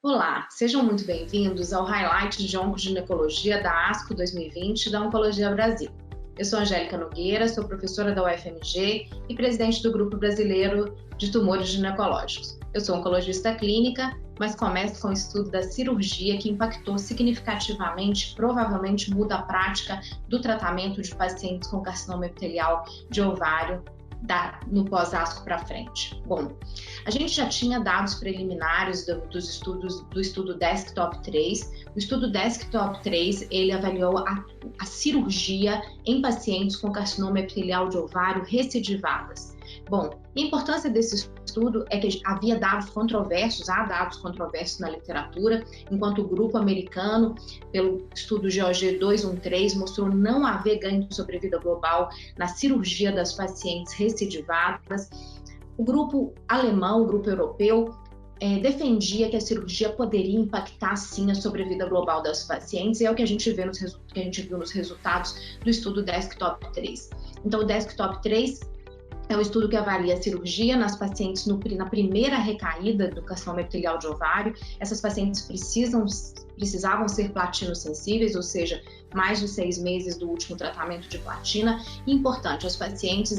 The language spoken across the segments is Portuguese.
Olá, sejam muito bem-vindos ao Highlight de Oncoginecologia da ASCO 2020 da Oncologia Brasil. Eu sou Angélica Nogueira, sou professora da UFMG e presidente do Grupo Brasileiro de Tumores Ginecológicos. Eu sou oncologista clínica, mas começo com o estudo da cirurgia que impactou significativamente, provavelmente muda a prática do tratamento de pacientes com carcinoma epitelial de ovário no pós-ASCO para frente. Bom, a gente já tinha dados preliminares do estudo Desktop 3. O estudo Desktop 3, ele avaliou a cirurgia em pacientes com carcinoma epitelial de ovário recidivadas. Bom, a importância desse estudo é que há dados controversos na literatura, enquanto o grupo americano, pelo estudo GOG 213, mostrou não haver ganho de sobrevida global na cirurgia das pacientes recidivadas. O grupo alemão, o grupo europeu, defendia que a cirurgia poderia impactar sim a sobrevida global das pacientes, e é o que a gente viu nos resultados do estudo Desktop 3. Então, o Desktop 3 é um estudo que avalia a cirurgia nas pacientes na primeira recaída do carcinoma epitelial de ovário. Essas pacientes precisavam ser platino-sensíveis, ou seja, mais de 6 meses do último tratamento de platina. E importante, as pacientes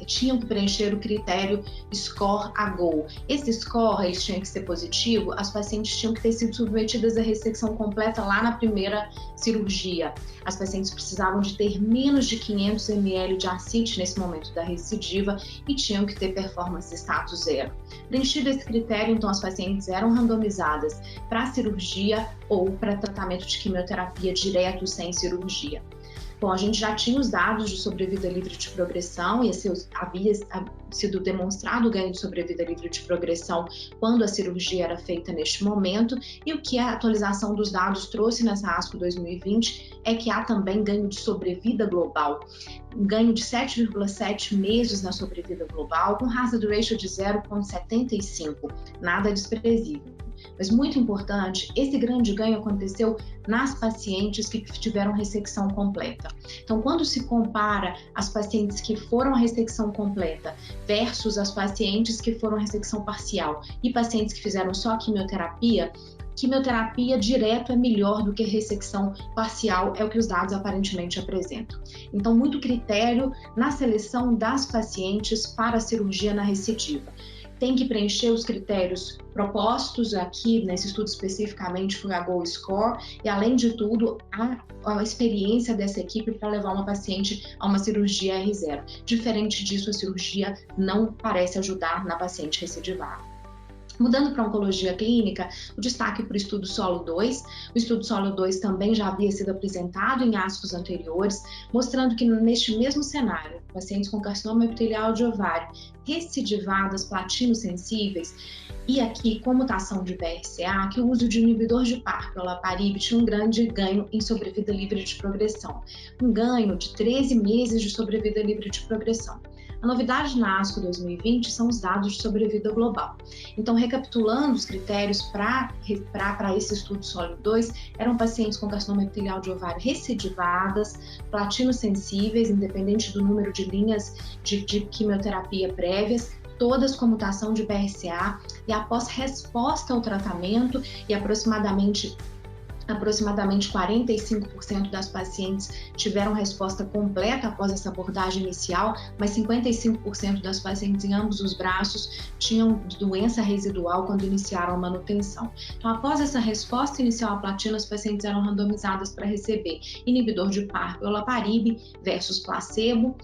tinham que preencher o critério SCORE-AGO. Esse score, eles tinham que ser positivo, as pacientes tinham que ter sido submetidas à ressecção completa lá na primeira cirurgia. As pacientes precisavam de ter menos de 500 ml de ascite nesse momento da recidiva e tinham que ter performance status 0. Preenchido esse critério, então as pacientes eram randomizadas para cirurgia ou para tratamento de quimioterapia direto sem cirurgia. Bom, a gente já tinha os dados de sobrevida livre de progressão e havia sido demonstrado o ganho de sobrevida livre de progressão quando a cirurgia era feita neste momento, e o que a atualização dos dados trouxe nessa ASCO 2020 é que há também ganho de sobrevida global, um ganho de 7,7 meses na sobrevida global, com hazard ratio de 0,75, nada desprezível. Mas muito importante, esse grande ganho aconteceu nas pacientes que tiveram ressecção completa. Então, quando se compara as pacientes que foram à ressecção completa versus as pacientes que foram à ressecção parcial e pacientes que fizeram só quimioterapia direto é melhor do que ressecção parcial, é o que os dados aparentemente apresentam. Então, muito critério na seleção das pacientes para a cirurgia na recidiva. Tem que preencher os critérios propostos aqui, nesse estudo especificamente, foi a GO Score, e além de tudo, a experiência dessa equipe para levar uma paciente a uma cirurgia R0. Diferente disso, a cirurgia não parece ajudar na paciente recidivada. Mudando para a oncologia clínica, o destaque para o estudo SOLO-2. O estudo SOLO-2 também já havia sido apresentado em ASCOs anteriores, mostrando que neste mesmo cenário, pacientes com carcinoma epitelial de ovário recidivadas, platino-sensíveis, e aqui com mutação de BRCA, que o uso de inibidor de PARP, olaparib, tinha um grande ganho em sobrevida livre de progressão. Um ganho de 13 meses de sobrevida livre de progressão. A novidade na ASCO 2020 são os dados de sobrevida global. Então, recapitulando os critérios para esse estudo SOLO-2, eram pacientes com carcinoma epitelial de ovário recidivadas, platino-sensíveis, independente do número de linhas de quimioterapia prévias, todas com mutação de BRCA, e após resposta ao tratamento, e aproximadamente 45% das pacientes tiveram resposta completa após essa abordagem inicial, mas 55% das pacientes em ambos os braços tinham doença residual quando iniciaram a manutenção. Então, após essa resposta inicial à platina, as pacientes eram randomizadas para receber inibidor de PARP ou olaparib versus placebo.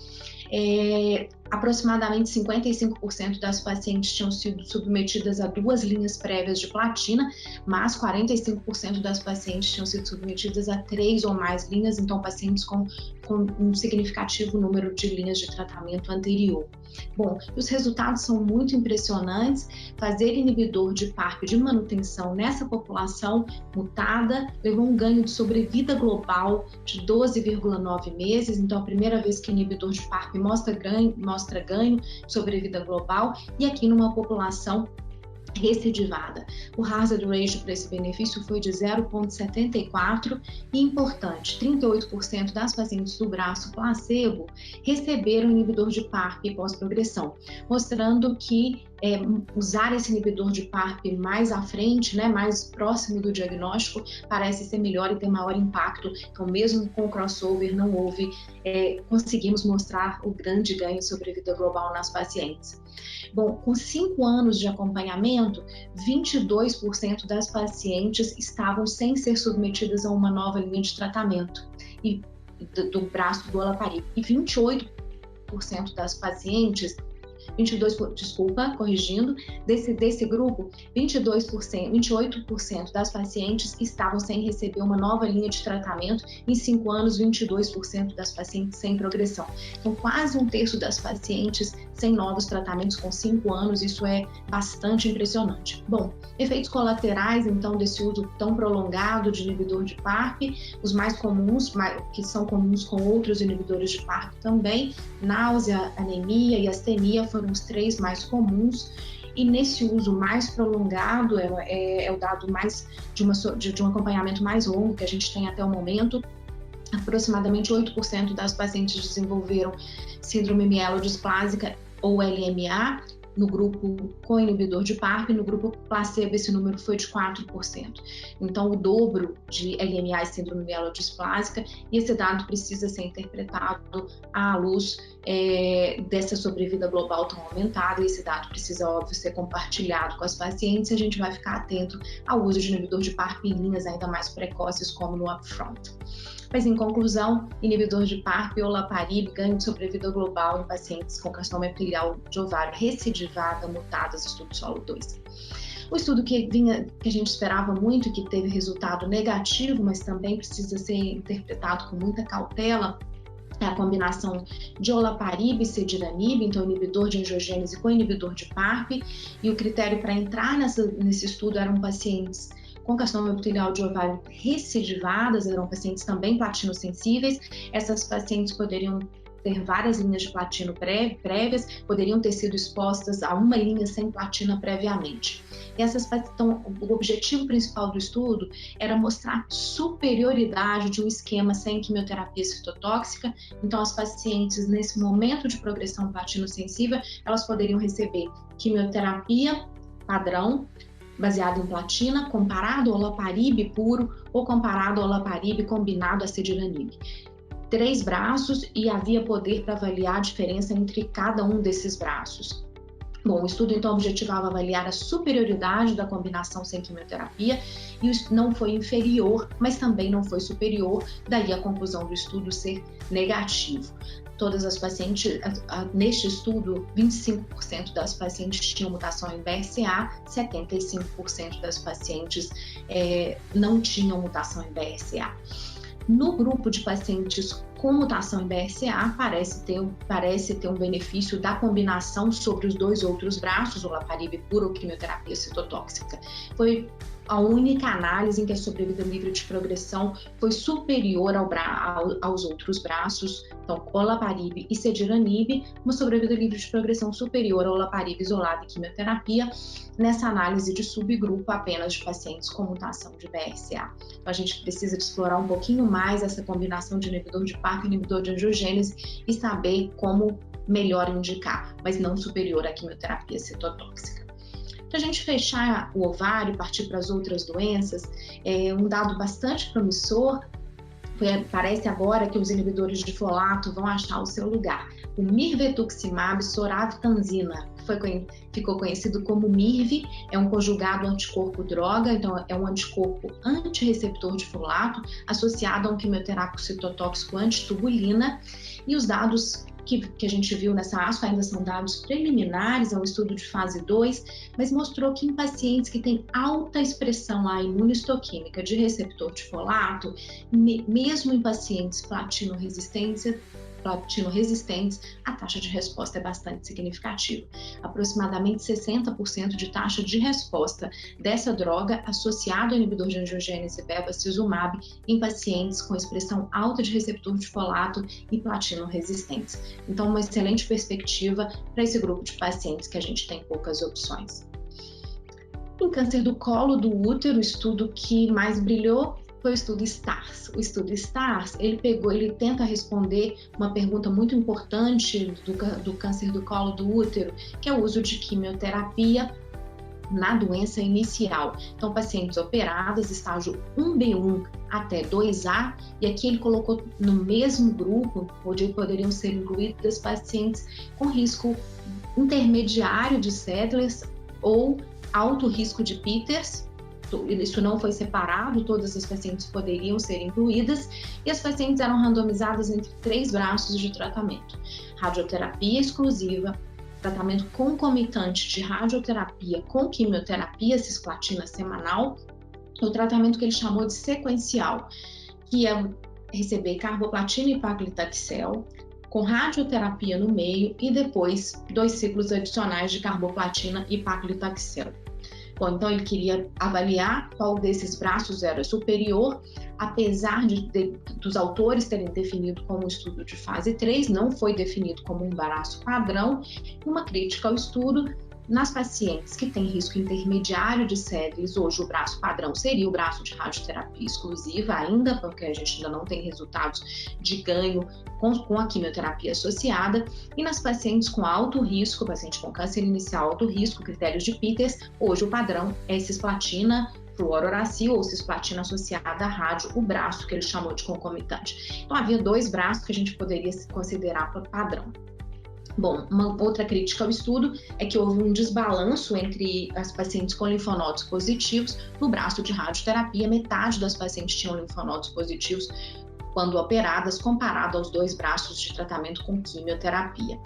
Aproximadamente 55% das pacientes tinham sido submetidas a 2 linhas prévias de platina, mas 45% das pacientes tinham sido submetidas a 3 ou mais linhas, então pacientes com um significativo número de linhas de tratamento anterior. Bom, os resultados são muito impressionantes. Fazer inibidor de PARP de manutenção nessa população mutada levou um ganho de sobrevida global de 12,9 meses, então a primeira vez que inibidor de PARP mostra ganho de sobrevida global, e aqui numa população recidivada. O hazard ratio para esse benefício foi de 0,74 e, importante, 38% das pacientes do braço placebo receberam inibidor de PARP pós-progressão, mostrando que usar esse inibidor de PARP mais à frente, né, mais próximo do diagnóstico, parece ser melhor e ter maior impacto. Então, mesmo com o crossover, não houve, conseguimos mostrar o grande ganho em sobrevida global nas pacientes. Bom, com 5 anos de acompanhamento, 22% das pacientes estavam sem ser submetidas a uma nova linha de tratamento do braço do olaparib, e 28% das pacientes, 28% desse grupo, 28% das pacientes estavam sem receber uma nova linha de tratamento. Em 5 anos, 22% das pacientes sem progressão. Então, quase 1/3 das pacientes sem novos tratamentos com 5 anos, isso é bastante impressionante. Bom, efeitos colaterais, então, desse uso tão prolongado de inibidor de PARP, os mais comuns, que são comuns com outros inibidores de PARP também, náusea, anemia e astenia foram os 3 mais comuns, e nesse uso mais prolongado é o dado mais de um acompanhamento mais longo que a gente tem até o momento. Aproximadamente 8% das pacientes desenvolveram síndrome mielodisplásica ou LMA no grupo com inibidor de PARP, no grupo placebo esse número foi de 4%. Então, o dobro de LMA e síndrome mielodisplásica, e esse dado precisa ser interpretado à luz dessa sobrevida global tão aumentada, e esse dado precisa, óbvio, ser compartilhado com as pacientes, e a gente vai ficar atento ao uso de inibidor de PARP em linhas ainda mais precoces, como no upfront. Mas, em conclusão, inibidor de PARP e olaparib ganho de sobrevida global em pacientes com carcinoma epitelial de ovário recidivada mutadas, estudo solo 2. O estudo que a gente esperava muito e que teve resultado negativo, mas também precisa ser interpretado com muita cautela, é a combinação de olaparib e cediranib, então inibidor de angiogênese com inibidor de PARP, e o critério para entrar nesse estudo eram pacientes com carcinoma epitelial de ovário recidivadas, eram pacientes também platino-sensíveis. Essas pacientes poderiam ter várias linhas de platino prévias, poderiam ter sido expostas a uma linha sem platina previamente. Então, o objetivo principal do estudo era mostrar superioridade de um esquema sem quimioterapia citotóxica. Então, as pacientes, nesse momento de progressão platino-sensível, elas poderiam receber quimioterapia padrão, baseado em platina, comparado ao olaparib puro ou comparado ao olaparib combinado a cediranib. 3 braços e havia poder para avaliar a diferença entre cada um desses braços. Bom, o estudo então objetivava avaliar a superioridade da combinação sem quimioterapia e não foi inferior, mas também não foi superior, daí a conclusão do estudo ser negativo. Todas as pacientes, neste estudo, 25% das pacientes tinham mutação em BRCA, 75% das pacientes não tinham mutação em BRCA. No grupo de pacientes com mutação em BRCA, parece ter um benefício da combinação sobre os 2 outros braços, olaparib puro ou quimioterapia citotóxica. Foi a única análise em que a sobrevida livre de progressão foi superior aos outros braços, então olaparib e cediranib, uma sobrevida livre de progressão superior ao olaparib isolado e quimioterapia, nessa análise de subgrupo apenas de pacientes com mutação de BRCA. Então, a gente precisa explorar um pouquinho mais essa combinação de inibidor de PARP e inibidor de angiogênese e saber como melhor indicar, mas não superior à quimioterapia citotóxica. Para a gente fechar o ovário e partir para as outras doenças, um dado bastante promissor, parece agora que os inibidores de folato vão achar o seu lugar. O mirvetuximab soravtansina, que ficou conhecido como MIRV, é um conjugado anticorpo-droga, então é um anticorpo antirreceptor de folato associado a um quimioterápico citotóxico antitubulina, e os dados que a gente viu nessa ASCO ainda são dados preliminares, é um estudo de fase 2, mas mostrou que em pacientes que têm alta expressão lá imunistoquímica de receptor de folato, mesmo em pacientes platino-resistentes, a taxa de resposta é bastante significativa. Aproximadamente 60% de taxa de resposta dessa droga associada ao inibidor de angiogênese bevacizumab em pacientes com expressão alta de receptor de folato e platino-resistentes. Então, uma excelente perspectiva para esse grupo de pacientes que a gente tem poucas opções. Em câncer do colo do útero, o estudo que mais brilhou foi o estudo STARS. O estudo STARS, ele tenta responder uma pergunta muito importante do câncer do colo do útero, que é o uso de quimioterapia na doença inicial. Então, pacientes operadas, estágio 1B1 até 2A, e aqui ele colocou no mesmo grupo, onde poderiam ser incluídas pacientes com risco intermediário de Sedlers ou alto risco de Peters. Isso não foi separado, todas as pacientes poderiam ser incluídas, e as pacientes eram randomizadas entre 3 braços de tratamento: radioterapia exclusiva, tratamento concomitante de radioterapia com quimioterapia cisplatina semanal, o tratamento que ele chamou de sequencial, que é receber carboplatina e paclitaxel, com radioterapia no meio e depois 2 ciclos adicionais de carboplatina e paclitaxel. Bom, então ele queria avaliar qual desses braços era superior, apesar dos autores terem definido como um estudo de fase 3, não foi definido como um braço padrão. Uma crítica ao estudo: nas pacientes que têm risco intermediário de Sedlers, hoje o braço padrão seria o braço de radioterapia exclusiva ainda, porque a gente ainda não tem resultados de ganho com a quimioterapia associada. E nas pacientes com alto risco, paciente com câncer inicial alto risco, critérios de Peters, hoje o padrão é cisplatina, fluorouracil ou cisplatina associada à rádio, o braço que ele chamou de concomitante. Então havia 2 braços que a gente poderia considerar padrão. Bom, uma outra crítica ao estudo é que houve um desbalanço entre as pacientes com linfonodos positivos. No braço de radioterapia, metade das pacientes tinham linfonodos positivos quando operadas, comparado aos 2 braços de tratamento com quimioterapia.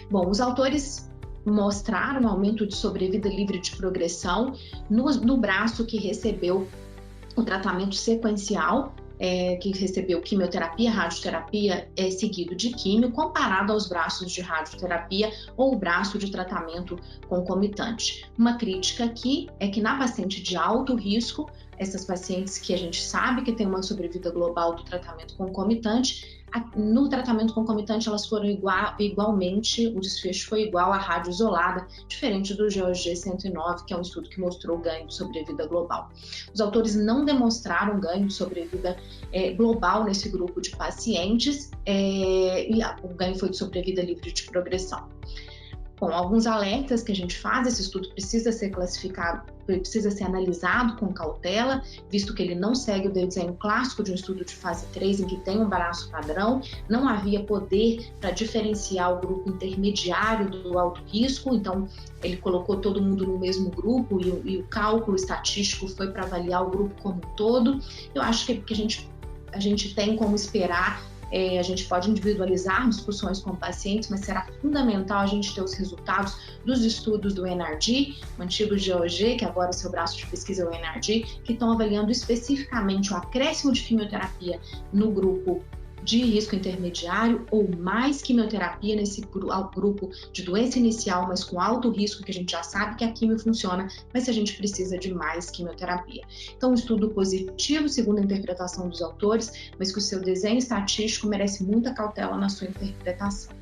Bom, os autores mostraram um aumento de sobrevida livre de progressão no braço que recebeu o tratamento sequencial, que recebeu quimioterapia, radioterapia seguido de químio, comparado aos braços de radioterapia ou o braço de tratamento concomitante. Uma crítica aqui é que na paciente de alto risco, essas pacientes que a gente sabe que tem uma sobrevida global do tratamento concomitante, no tratamento concomitante elas foram igualmente, o desfecho foi igual à rádio isolada, diferente do GOG 109, que é um estudo que mostrou ganho de sobrevida global. Os autores não demonstraram ganho de sobrevida global nesse grupo de pacientes, e o ganho foi de sobrevida livre de progressão. Bom, alguns alertas que a gente faz: esse estudo precisa ser classificado, precisa ser analisado com cautela, visto que ele não segue o desenho clássico de um estudo de fase 3 em que tem um braço padrão, não havia poder para diferenciar o grupo intermediário do alto risco, então ele colocou todo mundo no mesmo grupo e o cálculo estatístico foi para avaliar o grupo como um todo. Eu acho que a gente tem como esperar. A gente pode individualizar discussões com pacientes, mas será fundamental a gente ter os resultados dos estudos do NRG, o antigo GOG, que agora o seu braço de pesquisa é o NRG, que estão avaliando especificamente o acréscimo de quimioterapia no grupo de risco intermediário ou mais quimioterapia nesse grupo de doença inicial, mas com alto risco, que a gente já sabe que a quimio funciona, mas a gente precisa de mais quimioterapia. Então, um estudo positivo, segundo a interpretação dos autores, mas que o seu desenho estatístico merece muita cautela na sua interpretação.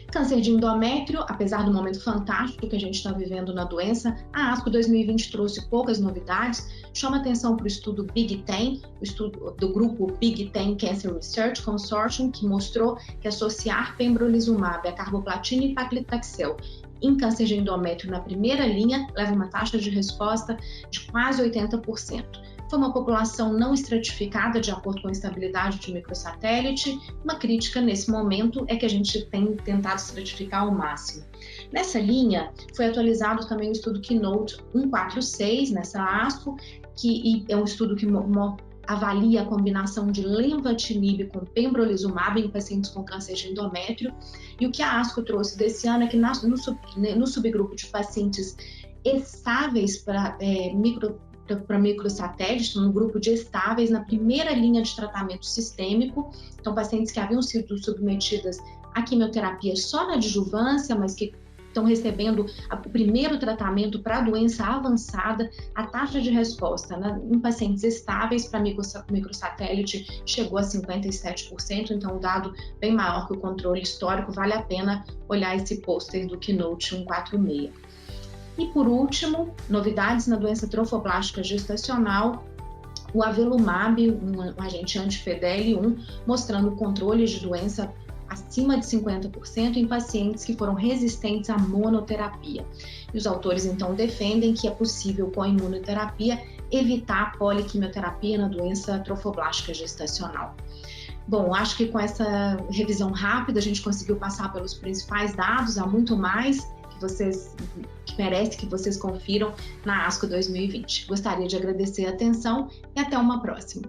Câncer de endométrio, apesar do momento fantástico que a gente está vivendo na doença, a ASCO 2020 trouxe poucas novidades. Chama atenção para o estudo Big Ten, o estudo do grupo Big Ten Cancer Research Consortium, que mostrou que associar pembrolizumab a carboplatina e paclitaxel em câncer de endométrio na primeira linha leva uma taxa de resposta de quase 80%. Foi uma população não estratificada de acordo com a estabilidade de microsatélite. Uma crítica nesse momento é que a gente tem tentado estratificar ao máximo. Nessa linha, foi atualizado também o estudo Keynote 146, nessa ASCO, que é um estudo que avalia a combinação de lenvatinib com pembrolizumab em pacientes com câncer de endométrio. E o que a ASCO trouxe desse ano é que no subgrupo de pacientes estáveis para microsatélites, no grupo de estáveis, na primeira linha de tratamento sistêmico, então pacientes que haviam sido submetidas à quimioterapia só na adjuvância, mas que estão recebendo o primeiro tratamento para a doença avançada, a taxa de resposta em pacientes estáveis para microsatélite chegou a 57%, então um dado bem maior que o controle histórico. Vale a pena olhar esse pôster do Keynote 146. E por último, novidades na doença trofoblástica gestacional. o avelumab, um agente anti-PDL1, mostrando controle de doença acima de 50% em pacientes que foram resistentes à monoterapia. E os autores, então, defendem que é possível, com a imunoterapia, evitar a poliquimioterapia na doença trofoblástica gestacional. Bom, acho que com essa revisão rápida a gente conseguiu passar pelos principais dados, há muito mais que merece que vocês confiram na ASCO 2020. Gostaria de agradecer a atenção e até uma próxima.